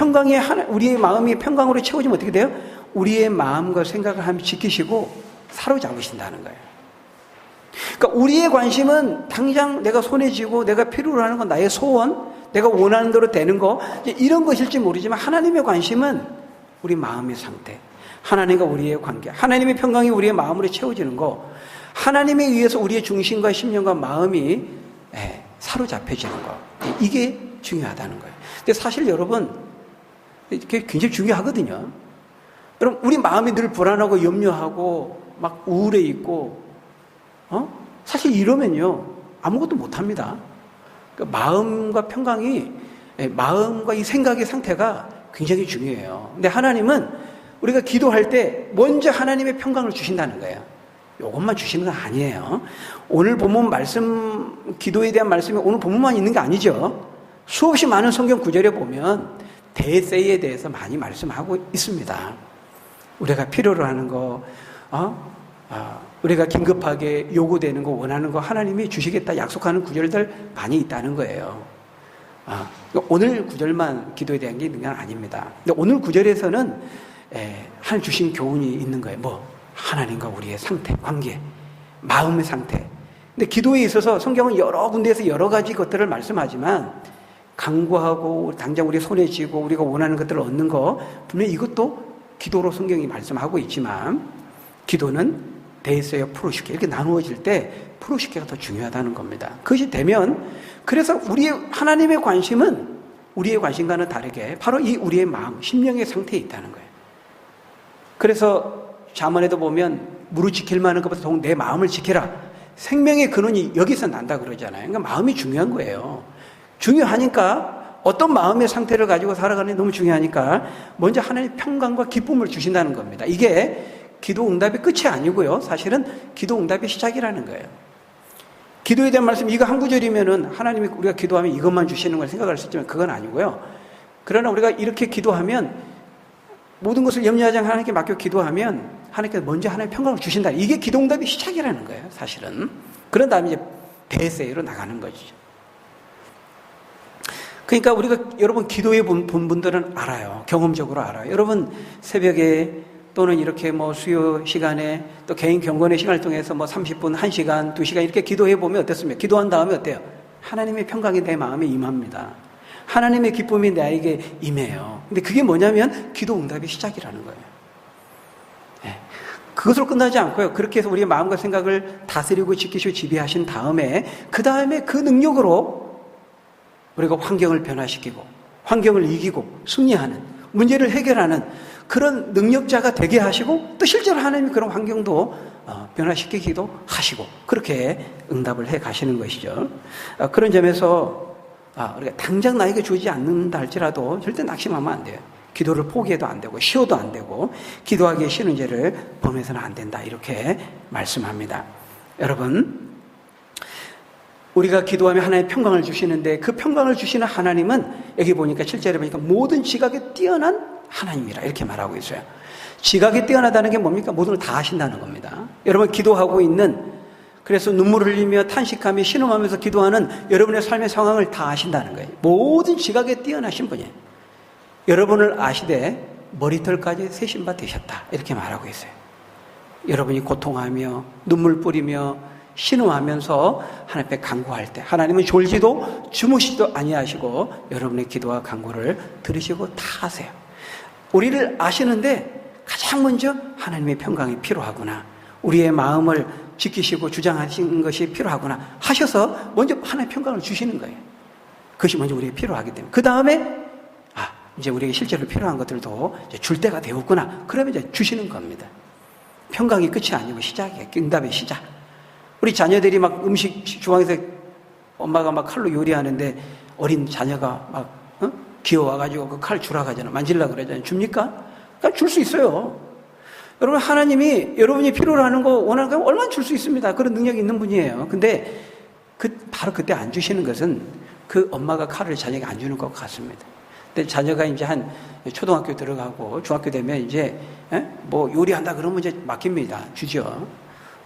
우리의 마음이 평강으로 채워지면 어떻게 돼요? 우리의 마음과 생각을 하나님 지키시고 사로잡으신다는 거예요. 그러니까 우리의 관심은 당장 내가 손에 쥐고 내가 필요로 하는 건 나의 소원, 내가 원하는 대로 되는 거, 이런 것일지 모르지만 하나님의 관심은 우리 마음의 상태, 하나님과 우리의 관계, 하나님의 평강이 우리의 마음으로 채워지는 거, 하나님에 의해서 우리의 중심과 심령과 마음이 사로잡혀지는 거, 이게 중요하다는 거예요. 근데 사실 여러분, 이게 굉장히 중요하거든요. 여러분, 우리 마음이 늘 불안하고 염려하고 막 우울해 있고, 사실 이러면요 아무것도 못합니다. 그러니까 마음과 평강이, 마음과 이 생각의 상태가 굉장히 중요해요. 근데 하나님은 우리가 기도할 때 먼저 하나님의 평강을 주신다는 거예요. 이것만 주시는 건 아니에요. 오늘 본문 말씀, 기도에 대한 말씀이 오늘 본문만 있는 게 아니죠. 수없이 많은 성경 구절에 보면 대세에 대해서 많이 말씀하고 있습니다. 우리가 필요로 하는 거, 우리가 긴급하게 요구되는 거, 원하는 거 하나님이 주시겠다 약속하는 구절들 많이 있다는 거예요. 오늘 구절만 기도에 대한 게 있는 건 아닙니다. 근데 오늘 구절에서는 하나님 주신 교훈이 있는 거예요. 하나님과 우리의 상태, 관계, 마음의 상태. 근데 기도에 있어서 성경은 여러 군데에서 여러 가지 것들을 말씀하지만, 간구하고 당장 우리 손에 쥐고 우리가 원하는 것들을 얻는 거, 분명히 이것도 기도로 성경이 말씀하고 있지만, 기도는 데이세어 프로시케, 이렇게 나누어질 때 프로시케가 더 중요하다는 겁니다. 그것이 되면, 그래서 하나님의 관심은 우리의 관심과는 다르게 바로 이 우리의 마음, 심령의 상태에 있다는 거예요. 그래서 잠언에도 보면 무릇 지킬 만한 것보다 더욱 내 마음을 지켜라. 생명의 근원이 여기서 난다 그러잖아요. 그러니까 마음이 중요한 거예요. 중요하니까, 어떤 마음의 상태를 가지고 살아가는 게 너무 중요하니까 먼저 하나님의 평강과 기쁨을 주신다는 겁니다. 이게 기도 응답의 끝이 아니고요, 사실은 기도 응답의 시작이라는 거예요. 기도에 대한 말씀, 이거 한 구절이면은 하나님이 우리가 기도하면 이것만 주시는 걸 생각할 수 있지만 그건 아니고요. 그러나 우리가 이렇게 기도하면, 모든 것을 염려하지 않고 하나님께 맡겨 기도하면 하나님께서 먼저 하나님의 평강을 주신다. 이게 기도 응답의 시작이라는 거예요, 사실은. 그런 다음에 이제 대세로 나가는 거죠. 그러니까 우리가, 여러분 기도해 본 분들은 알아요. 경험적으로 알아요. 여러분 새벽에 또는 이렇게 수요 시간에 또 개인 경건의 시간을 통해서 30분, 1시간, 2시간 이렇게 기도해 보면 어떻습니까? 기도한 다음에 어때요? 하나님의 평강이 내 마음에 임합니다. 하나님의 기쁨이 나에게 임해요. 근데 그게 뭐냐면 기도 응답의 시작이라는 거예요. 그것으로 끝나지 않고요. 그렇게 해서 우리의 마음과 생각을 다스리고 지키시고 지배하신 다음에, 그 다음에 그 능력으로 우리가 환경을 변화시키고 환경을 이기고 승리하는, 문제를 해결하는 그런 능력자가 되게 하시고, 또 실제로 하나님이 그런 환경도 변화시키기도 하시고, 그렇게 응답을 해 가시는 것이죠. 그런 점에서 우리가 당장 나에게 주지 않는다 할지라도 절대 낙심하면 안 돼요. 기도를 포기해도 안 되고 쉬어도 안 되고 기도하기에 쉬는 죄를 범해서는 안 된다, 이렇게 말씀합니다. 여러분, 우리가 기도하면 하나님의 평강을 주시는데, 그 평강을 주시는 하나님은 여기 보니까 7절에 보니까 모든 지각에 뛰어난 하나님이라 이렇게 말하고 있어요. 지각에 뛰어나다는 게 뭡니까? 모든 걸 다 하신다는 겁니다. 여러분 기도하고 있는, 그래서 눈물을 흘리며 탄식하며 신음하면서 기도하는 여러분의 삶의 상황을 다 아신다는 거예요. 모든 지각에 뛰어나신 분이에요. 여러분을 아시되 머리털까지 세신 바 되셨다, 이렇게 말하고 있어요. 여러분이 고통하며 눈물 뿌리며 신음하면서 하나님 앞에 간구할 때 하나님은 졸지도 주무시지도 아니하시고 여러분의 기도와 간구를 들으시고 다 하세요. 우리를 아시는데 가장 먼저 하나님의 평강이 필요하구나, 우리의 마음을 지키시고 주장하시는 것이 필요하구나 하셔서 먼저 하나님의 평강을 주시는 거예요. 그것이 먼저 우리에게 필요하기 때문에 그 다음에 이제 우리에게 실제로 필요한 것들도 이제 줄 때가 되었구나, 그러면 이제 주시는 겁니다. 평강이 끝이 아니고 시작이에요. 응답의 시작. 우리 자녀들이 막 음식 주방에서 엄마가 막 칼로 요리하는데 어린 자녀가 막 귀여워가지고 그 칼 주라 하잖아, 만질라 그러잖아요. 줍니까? 그러니까 줄 수 있어요. 여러분, 하나님이 여러분이 필요로 하는 거 원하는 거 얼마나 줄 수 있습니다. 그런 능력이 있는 분이에요. 근데 바로 그때 안 주시는 것은 그 엄마가 칼을 자녀에게 안 주는 것 같습니다. 근데 자녀가 이제 한 초등학교 들어가고 중학교 되면 이제 뭐 요리한다 그러면 이제 맡깁니다. 주죠.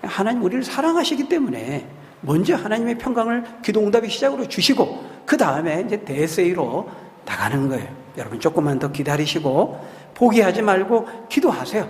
하나님 우리를 사랑하시기 때문에 먼저 하나님의 평강을 기도응답의 시작으로 주시고 그 다음에 이제 대세이로 나가는 거예요. 여러분 조금만 더 기다리시고 포기하지 말고 기도하세요.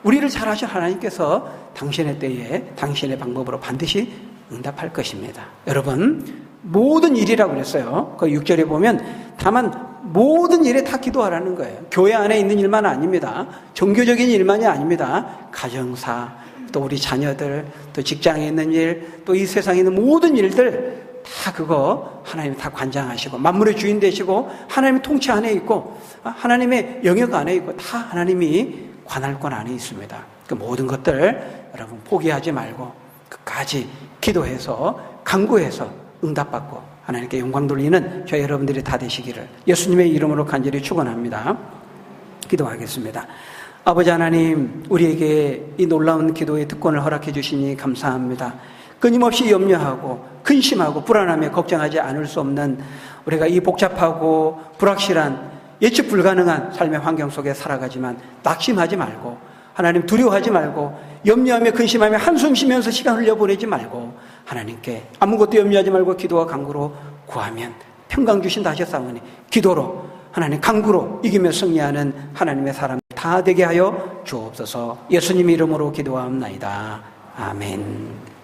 우리를 잘하신 하나님께서 당신의 때에 당신의 방법으로 반드시 응답할 것입니다. 여러분, 모든 일이라고 그랬어요. 그 6절에 보면 다만 모든 일에 다 기도하라는 거예요. 교회 안에 있는 일만 아닙니다. 종교적인 일만이 아닙니다. 가정사, 또 우리 자녀들, 또 직장에 있는 일, 또 이 세상에 있는 모든 일들 다 그거 하나님이 다 관장하시고 만물의 주인 되시고 하나님의 통치 안에 있고 하나님의 영역 안에 있고 다 하나님이 관할권 안에 있습니다. 그 모든 것들 여러분 포기하지 말고 끝까지 기도해서 간구해서 응답받고 하나님께 영광 돌리는 저희 여러분들이 다 되시기를 예수님의 이름으로 간절히 축원합니다. 기도하겠습니다. 아버지 하나님, 우리에게 이 놀라운 기도의 특권을 허락해 주시니 감사합니다. 끊임없이 염려하고 근심하고 불안하며 걱정하지 않을 수 없는 우리가 이 복잡하고 불확실한 예측 불가능한 삶의 환경 속에 살아가지만 낙심하지 말고 하나님 두려워하지 말고 염려하며 근심하며 한숨 쉬면서 시간 흘려보내지 말고 하나님께 아무것도 염려하지 말고 기도와 간구로 구하면 평강 주신다 하셨사오니 기도로 하나님 간구로 이기며 승리하는 하나님의 사람 다 되게 하여 주옵소서. 예수님 이름으로 기도하옵나이다. 아멘.